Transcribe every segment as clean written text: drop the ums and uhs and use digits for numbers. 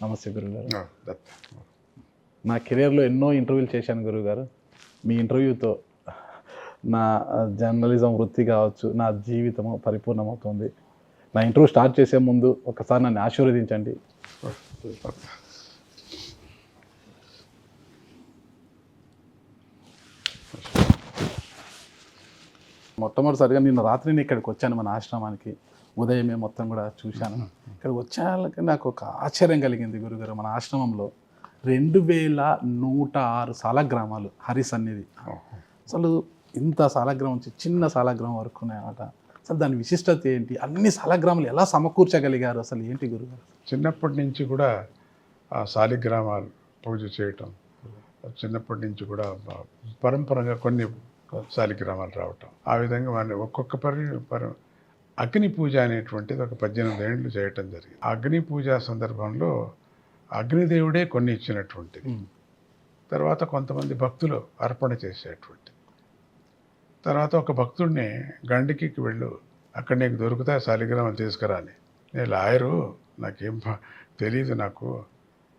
నమస్తే గురుగారు. దత్త. నా కెరియర్‌లో ఎన్నో ఇంటర్వ్యూలు చేశాను గురువుగారు. మీ ఇంటర్వ్యూతో నా జర్నలిజం వృత్తి కావచ్చు, నా జీవితము పరిపూర్ణమవుతుంది. నా ఇంటర్వ్యూ స్టార్ట్ చేసే ముందు ఒకసారి నన్ను ఆశీర్వదించండి. మొట్టమొదటిసారిగా నిన్న రాత్రి నేను ఇక్కడికి వచ్చాను మన ఆశ్రమానికి. ఉదయమే మొత్తం కూడా చూశాను. ఇక్కడికి వచ్చాక నాకు ఒక ఆశ్చర్యం కలిగింది గురుగారు. మన ఆశ్రమంలో 2106 సాలగ్రామాలు హరి సన్నిధి. అసలు ఇంత సాలగ్రామం నుంచి చిన్న సాలగ్రామం వరకు ఉన్నాయన్నమాట. అసలు దాని విశిష్టత ఏంటి? అన్ని సాలగ్రామాలు ఎలా సమకూర్చగలిగారు? అసలు ఏంటి గురుగారు? చిన్నప్పటి నుంచి కూడా శాలిగ్రామాలు పూజ చేయటం, చిన్నప్పటి నుంచి కూడా పరంపరగా కొన్ని శాలిగ్రామాలు రావటం, ఆ విధంగా మన ఒక్కొక్క అగ్ని పూజ అనేటువంటిది ఒక 18 ఏళ్ళు చేయటం జరిగింది. అగ్ని పూజ సందర్భంలో అగ్నిదేవుడే కొన్ని ఇచ్చినటువంటిది. తర్వాత కొంతమంది భక్తులు అర్పణ చేసేటువంటిది. తర్వాత ఒక భక్తుడిని గండికి వెళ్ళు, అక్కడ నీకు దొరుకుతాయి శాలిగ్రామాలు తీసుకురా అని. నేను లాయరు, నాకేం తెలియదు, నాకు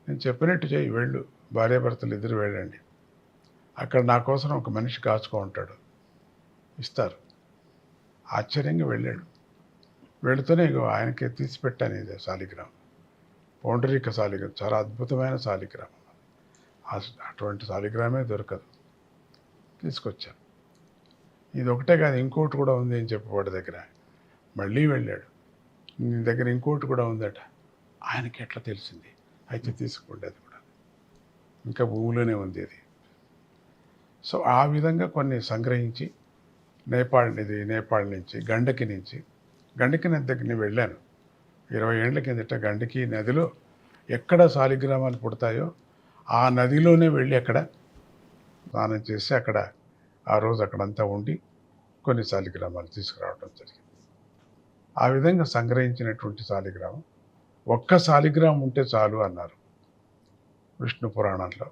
నేను చెప్పినట్టు చేయి, వెళ్ళు, భార్యాభర్తలు ఇద్దరు వెళ్ళండి, అక్కడ నా కోసం ఒక మనిషి కాచుకో ఉంటాడు, ఇస్తారు. ఆశ్చర్యంగా వెళ్ళాడు. వెళుతూనే ఆయనకి తీసి పెట్టాను ఇది శాలిగ్రామం, పౌండరీక శాలిగ్రామం, చాలా అద్భుతమైన శాలిగ్రామం. అటువంటి శాలిగ్రామే దొరకదు. తీసుకొచ్చాను. ఇది ఒకటే కాదు, ఇంకోటి కూడా ఉంది అని చెప్పి వాడి దగ్గర. మళ్ళీ వెళ్ళాడు, నీ దగ్గర ఇంకోటి కూడా ఉందట. ఆయనకి ఎట్లా తెలిసింది? అయితే తీసుకోండి, అది కూడా ఇంకా భూమిలోనే ఉంది అది. సో ఆ విధంగా కొన్ని సంగ్రహించి నేపాళ్ నుంచి గండకి నది దగ్గర నేను వెళ్ళాను. 20 ఏళ్ల కిందట గండకి నదిలో ఎక్కడ శాలిగ్రామాలు పుడతాయో ఆ నదిలోనే వెళ్ళి అక్కడ స్నానం చేసి అక్కడ ఆ రోజు అక్కడంతా ఉండి కొన్ని శాలిగ్రామాలు తీసుకురావడం జరిగింది. ఆ విధంగా సంగ్రహించినటువంటి శాలిగ్రామం, ఒక్క శాలిగ్రామం ఉంటే చాలు అన్నారు విష్ణు పురాణంలో.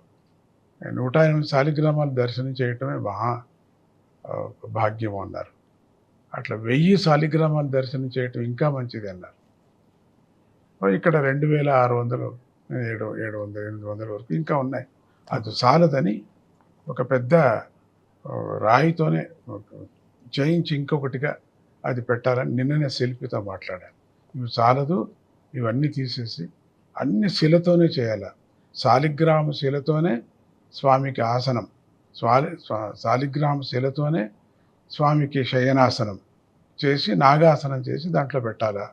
108 శాలిగ్రామాలు దర్శనం చేయటమే మహా భాగ్యం అన్నారు. అట్లా 1000 శాలిగ్రామాలు దర్శనం చేయటం ఇంకా మంచిది అన్నారు. ఇక్కడ 2600, 700, 800 వరకు ఇంకా ఉన్నాయి. అది చాలదని ఒక పెద్ద రాయితోనే చేయించి ఇంకొకటిగా అది పెట్టాలని నిన్ననే శిల్పితో మాట్లాడాను. ఇవి చాలదు, ఇవన్నీ తీసేసి అన్ని శిలతోనే చేయాల. శాలిగ్రామ శిలతోనే స్వామికి ఆసనం, శాలిగ్రామ శిలతోనే స్వామికి శయనాసనం చేసి నాగాసనం చేసి దాంట్లో పెట్టాలా.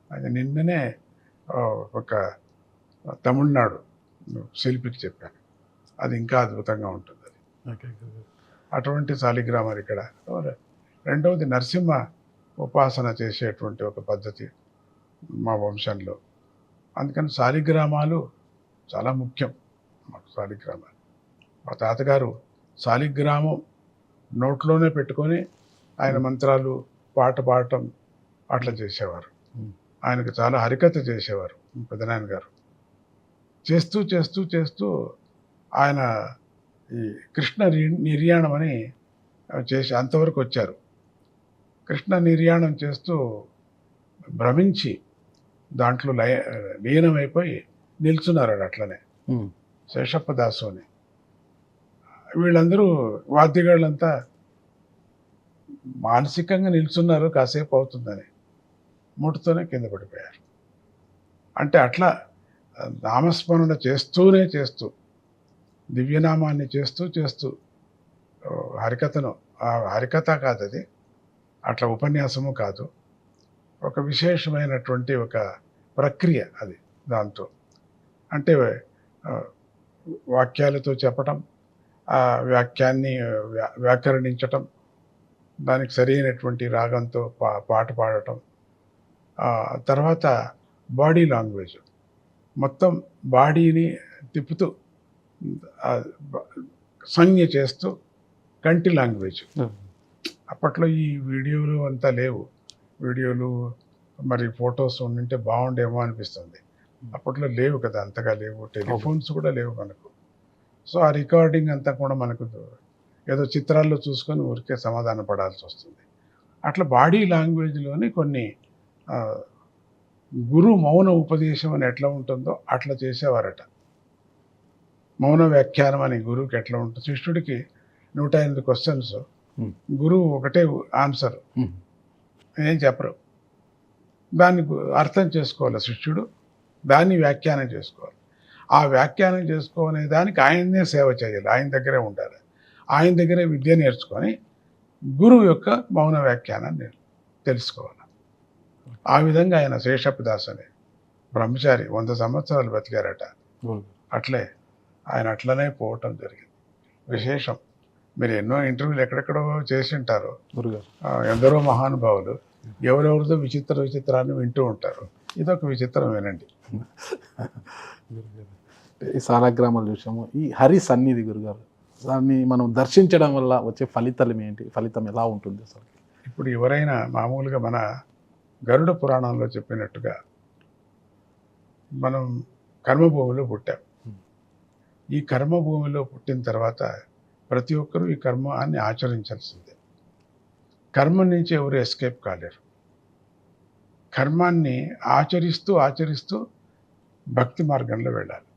అది నిన్ననే ఒక తమిళనాడు శిల్పికి చెప్పాను. అది ఇంకా అద్భుతంగా ఉంటుంది. అది అటువంటి శాలిగ్రామాలు ఇక్కడ. రెండవది నరసింహ ఉపాసన చేసేటువంటి ఒక పద్ధతి మా వంశంలో. అందుకని శాలిగ్రామాలు చాలా ముఖ్యం మాకు. శాలిగ్రామాలు మా తాతగారు శాలిగ్రామం నోట్లోనే పెట్టుకొని ఆయన మంత్రాలు పాట పాడటం అట్లా చేసేవారు. ఆయనకు చాలా హరికథ చేసేవారు పెదనాయన గారు. చేస్తూ చేస్తూ చేస్తూ ఆయన ఈ కృష్ణ నిర్యాణం అని చేసి అంతవరకు వచ్చారు. కృష్ణ నిర్యాణం చేస్తూ భ్రమించి దాంట్లో లీనమైపోయి నిల్చున్నారు అట్లనే. శేషప్ప దాసు అని వీళ్ళందరూ వాద్యగాళ్ళంతా మానసికంగా నిల్చున్నారు, కాసేపు అవుతుందని ముట్టుతోనే కింద పడిపోయారు. అంటే అట్లా నామస్మరణ చేస్తూ దివ్యనామాన్ని చేస్తూ హరికథను, హరికథ కాదు అది, అట్లా ఉపన్యాసము కాదు, ఒక విశేషమైనటువంటి ఒక ప్రక్రియ అది. దాంతో అంటే వాక్యాలతో చెప్పటం, ఆ వాక్యాన్ని వ్యాకరణించటం, దానికి సరైనటువంటి రాగంతో పాట పాడటం, తర్వాత బాడీ లాంగ్వేజ్ మొత్తం బాడీని తిప్పుతూ సంజ్ఞ చేస్తూ కంటి లాంగ్వేజ్. అప్పట్లో ఈ వీడియోలు అంతా లేవు. వీడియోలు మరి ఫొటోస్ ఉండింటే బాగుండేమో అనిపిస్తుంది. అప్పట్లో లేవు కదా, అంతగా లేవు, టెలిఫోన్స్ కూడా లేవు మనకు. సో ఆ రికార్డింగ్ అంతా కూడా మనకు ఏదో చిత్రాల్లో చూసుకొని ఊరికే సమాధాన పడాల్సి వస్తుంది. అట్లా బాడీ లాంగ్వేజ్లోని కొన్ని గురు మౌన ఉపదేశం అని ఎట్లా ఉంటుందో అట్లా చేసేవారట. మౌన వ్యాఖ్యానం అని గురువుకి ఎట్లా ఉంటుంది, శిష్యుడికి 108 క్వశ్చన్స్, గురువు ఒకటే ఆన్సర్, ఏం చెప్పరు. దాన్ని అర్థం చేసుకోవాలి శిష్యుడు, దాన్ని వ్యాఖ్యానం చేసుకోవాలి. ఆ వ్యాఖ్యానం చేసుకునే దానికి ఆయన్నే సేవ చేయాలి, ఆయన దగ్గరే ఉండాలి, ఆయన దగ్గరే విద్య నేర్చుకొని గురువు యొక్క మౌన వ్యాఖ్యానాన్ని తెలుసుకోవాలి. ఆ విధంగా ఆయన శేషప్పదాస్ అని బ్రహ్మచారి 100 సంవత్సరాలు బతికారట. అట్లే ఆయన అట్లనే పోవటం జరిగింది. విశేషం, మీరు ఎన్నో ఇంటర్వ్యూలు ఎక్కడెక్కడో చేసి ఉంటారు, ఎందరో మహానుభావులు ఎవరెవరిదో విచిత్రాన్ని వింటూ ఉంటారు. ఇదొక విచిత్రం వినండి. ఈ సాలగ్రామాలు చూసాము, ఈ హరి సన్నిధి గురుగారు, దాన్ని మనం దర్శించడం వల్ల వచ్చే ఫలితం ఏంటి, ఫలితం ఎలా ఉంటుంది అసలు? ఇప్పుడు ఎవరైనా మామూలుగా మన గరుడ పురాణంలో చెప్పినట్టుగా మనం కర్మభూమిలో పుట్టాం. ఈ కర్మభూమిలో పుట్టిన తర్వాత ప్రతి ఒక్కరూ ఈ కర్మాన్ని ఆచరించాల్సిందే. కర్మ నుంచి ఎవరు ఎస్కేప్ కాలేరు. కర్మాన్ని ఆచరిస్తూ భక్తి మార్గంలో వెళ్ళాలి.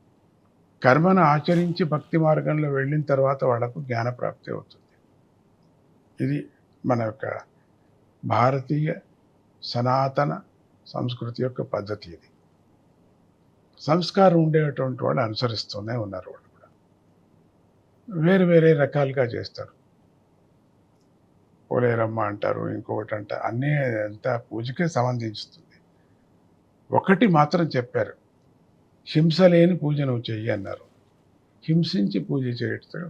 కర్మను ఆచరించి భక్తి మార్గంలో వెళ్ళిన తర్వాత వాళ్ళకు జ్ఞానప్రాప్తి అవుతుంది. ఇది మన యొక్క భారతీయ సనాతన సంస్కృతి యొక్క పద్ధతి. ఇది సంస్కారం ఉండేటువంటి వాళ్ళు అనుసరిస్తూనే ఉన్నారు. వాళ్ళు కూడా వేరే రకాలుగా చేస్తారు. పోలేరమ్మ అంటారు, ఇంకొకటి అంటారు, అన్నీ అంతా పూజకే సంబంధించుతుంది. ఒకటి మాత్రం చెప్పారు, హింస లేని పూజ నువ్వు చెయ్యి అన్నారు. హింసించి పూజ చేయటం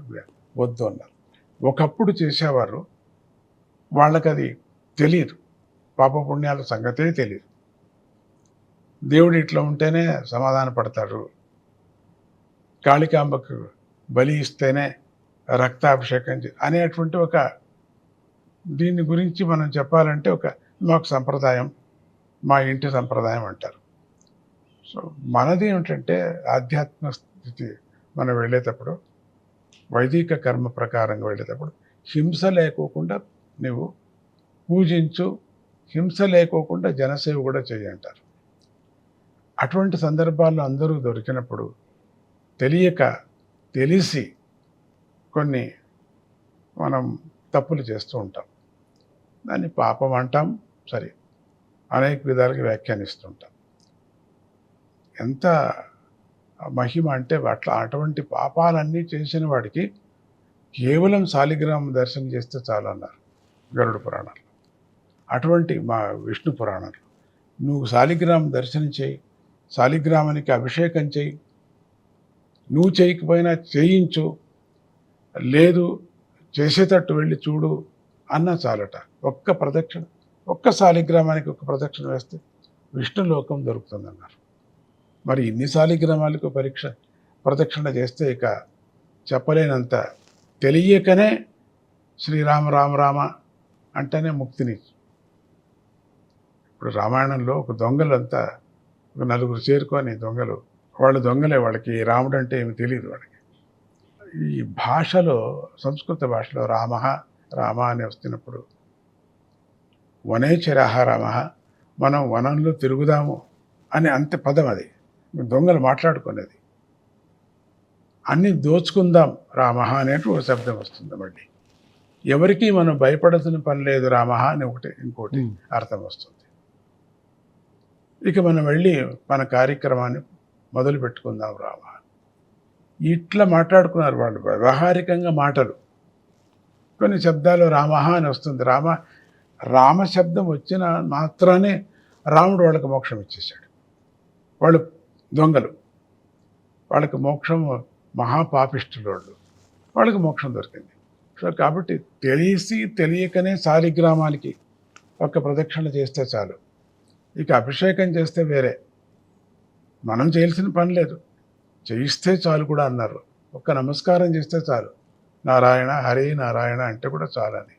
వద్దు అన్నారు. ఒకప్పుడు చేసేవారు, వాళ్ళకి అది తెలియదు, పాపపుణ్యాల సంగతే తెలియదు. దేవుడు ఇట్లా ఉంటేనే సమాధాన పడతాడు, కాళికాంబకు బలి ఇస్తేనే రక్తాభిషేకం అనేటువంటి ఒక దీని గురించి మనం చెప్పాలంటే మాకు సంప్రదాయం, మా ఇంటి సంప్రదాయం అంటారు. సో మనది ఏమిటంటే ఆధ్యాత్మిక స్థితి, మనం వెళ్ళేటప్పుడు వైదిక కర్మ ప్రకారంగా వెళ్ళేటప్పుడు హింస లేకోకుండా నువ్వు పూజించు, హింస లేకోకుండా జనసేవ కూడా చేయంటారు. అటువంటి సందర్భాల్లో అందరూ దొరికినప్పుడు తెలిసి కొన్ని మనం తప్పులు చేస్తూ ఉంటాం. దాన్ని పాపం అంటాం, సరే, అనేక విధాలుగా వ్యాఖ్యానిస్తుంటాం. ఎంత మహిమ అంటే అటువంటి పాపాలన్నీ చేసిన వాడికి కేవలం శాలిగ్రామ దర్శనం చేస్తే చాలు అన్నారు గరుడ పురాణాలు. అటువంటి మా విష్ణు పురాణాలు, నువ్వు శాలిగ్రామ దర్శనం చేయి, శాలిగ్రామానికి అభిషేకం చేయి, నువ్వు చేయకపోయినా చేయించు, లేదు చేసేటట్టు వెళ్ళి చూడు అన్నా చాలట. ఒక్క శాలిగ్రామానికి ఒక ప్రదక్షిణ వేస్తే విష్ణులోకం దొరుకుతుందన్నారు. మరి ఇన్ని శాలిగ్రామాలకు ప్రదక్షిణ చేస్తే ఇక చెప్పలేనంత, తెలియకనే శ్రీరామ రామ రామ అంటేనే ముక్తిని. ఇప్పుడు రామాయణంలో ఒక దొంగలంతా, ఒక నలుగురు చేరుకొని దొంగలు, వాళ్ళు దొంగలే, వాళ్ళకి రాముడు అంటే ఏమి తెలియదు వాళ్ళకి. ఈ భాషలో, సంస్కృత భాషలో రామ అని వస్తున్నప్పుడు వనేచరహ రామ, మనం వనంలో తిరుగుదాము అని అంతే పదం. అది దొంగలు మాట్లాడుకునేది. అన్ని దోచుకుందాం రామ అనేటు ఒక శబ్దం వస్తుంది. మళ్ళీ ఎవరికి మనం భయపడాల్సిన పని లేదు రామ అని ఇంకోటి అర్థం వస్తుంది. ఇక మనం వెళ్ళి మన కార్యక్రమాన్ని మొదలు పెట్టుకుందాం రామ, ఇట్లా మాట్లాడుకున్నారు వాళ్ళు. వ్యవహారికంగా మాటలు, కొన్ని శబ్దాలు రామ అని వస్తుంది. రామ శబ్దం వచ్చిన మాత్రానే రాముడు వాళ్ళకి మోక్షం ఇచ్చేశాడు. వాళ్ళు దొంగలు, వాళ్ళకి మోక్షం, మహాపాపిష్టులు వాళ్ళకి మోక్షం దొరికింది. సో కాబట్టి తెలియకనే శాలిగ్రామానికి ఒక ప్రదక్షిణ చేస్తే చాలు. ఇక అభిషేకం చేస్తే వేరే, మనం చేయాల్సిన పని లేదు, చేయిస్తే చాలు కూడా అన్నారు. ఒక్క నమస్కారం చేస్తే చాలు, నారాయణ హరే నారాయణ అంటే కూడా చాలని.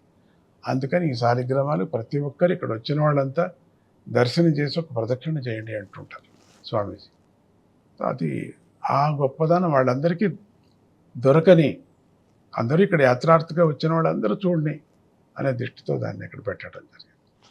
అందుకని ఈ శాలిగ్రామాలు ప్రతి ఒక్కరు ఇక్కడ వచ్చిన వాళ్ళంతా దర్శనం చేసి ఒక ప్రదక్షిణ చేయండి అంటుంటారు స్వామీజీ. అది ఆ గొప్పదనం వాళ్ళందరికీ దొరకని, అందరూ ఇక్కడ యాత్రార్థిగా వచ్చిన వాళ్ళందరూ చూడండి అనే దృష్టితో దాన్ని ఇక్కడ పెట్టడం జరిగింది.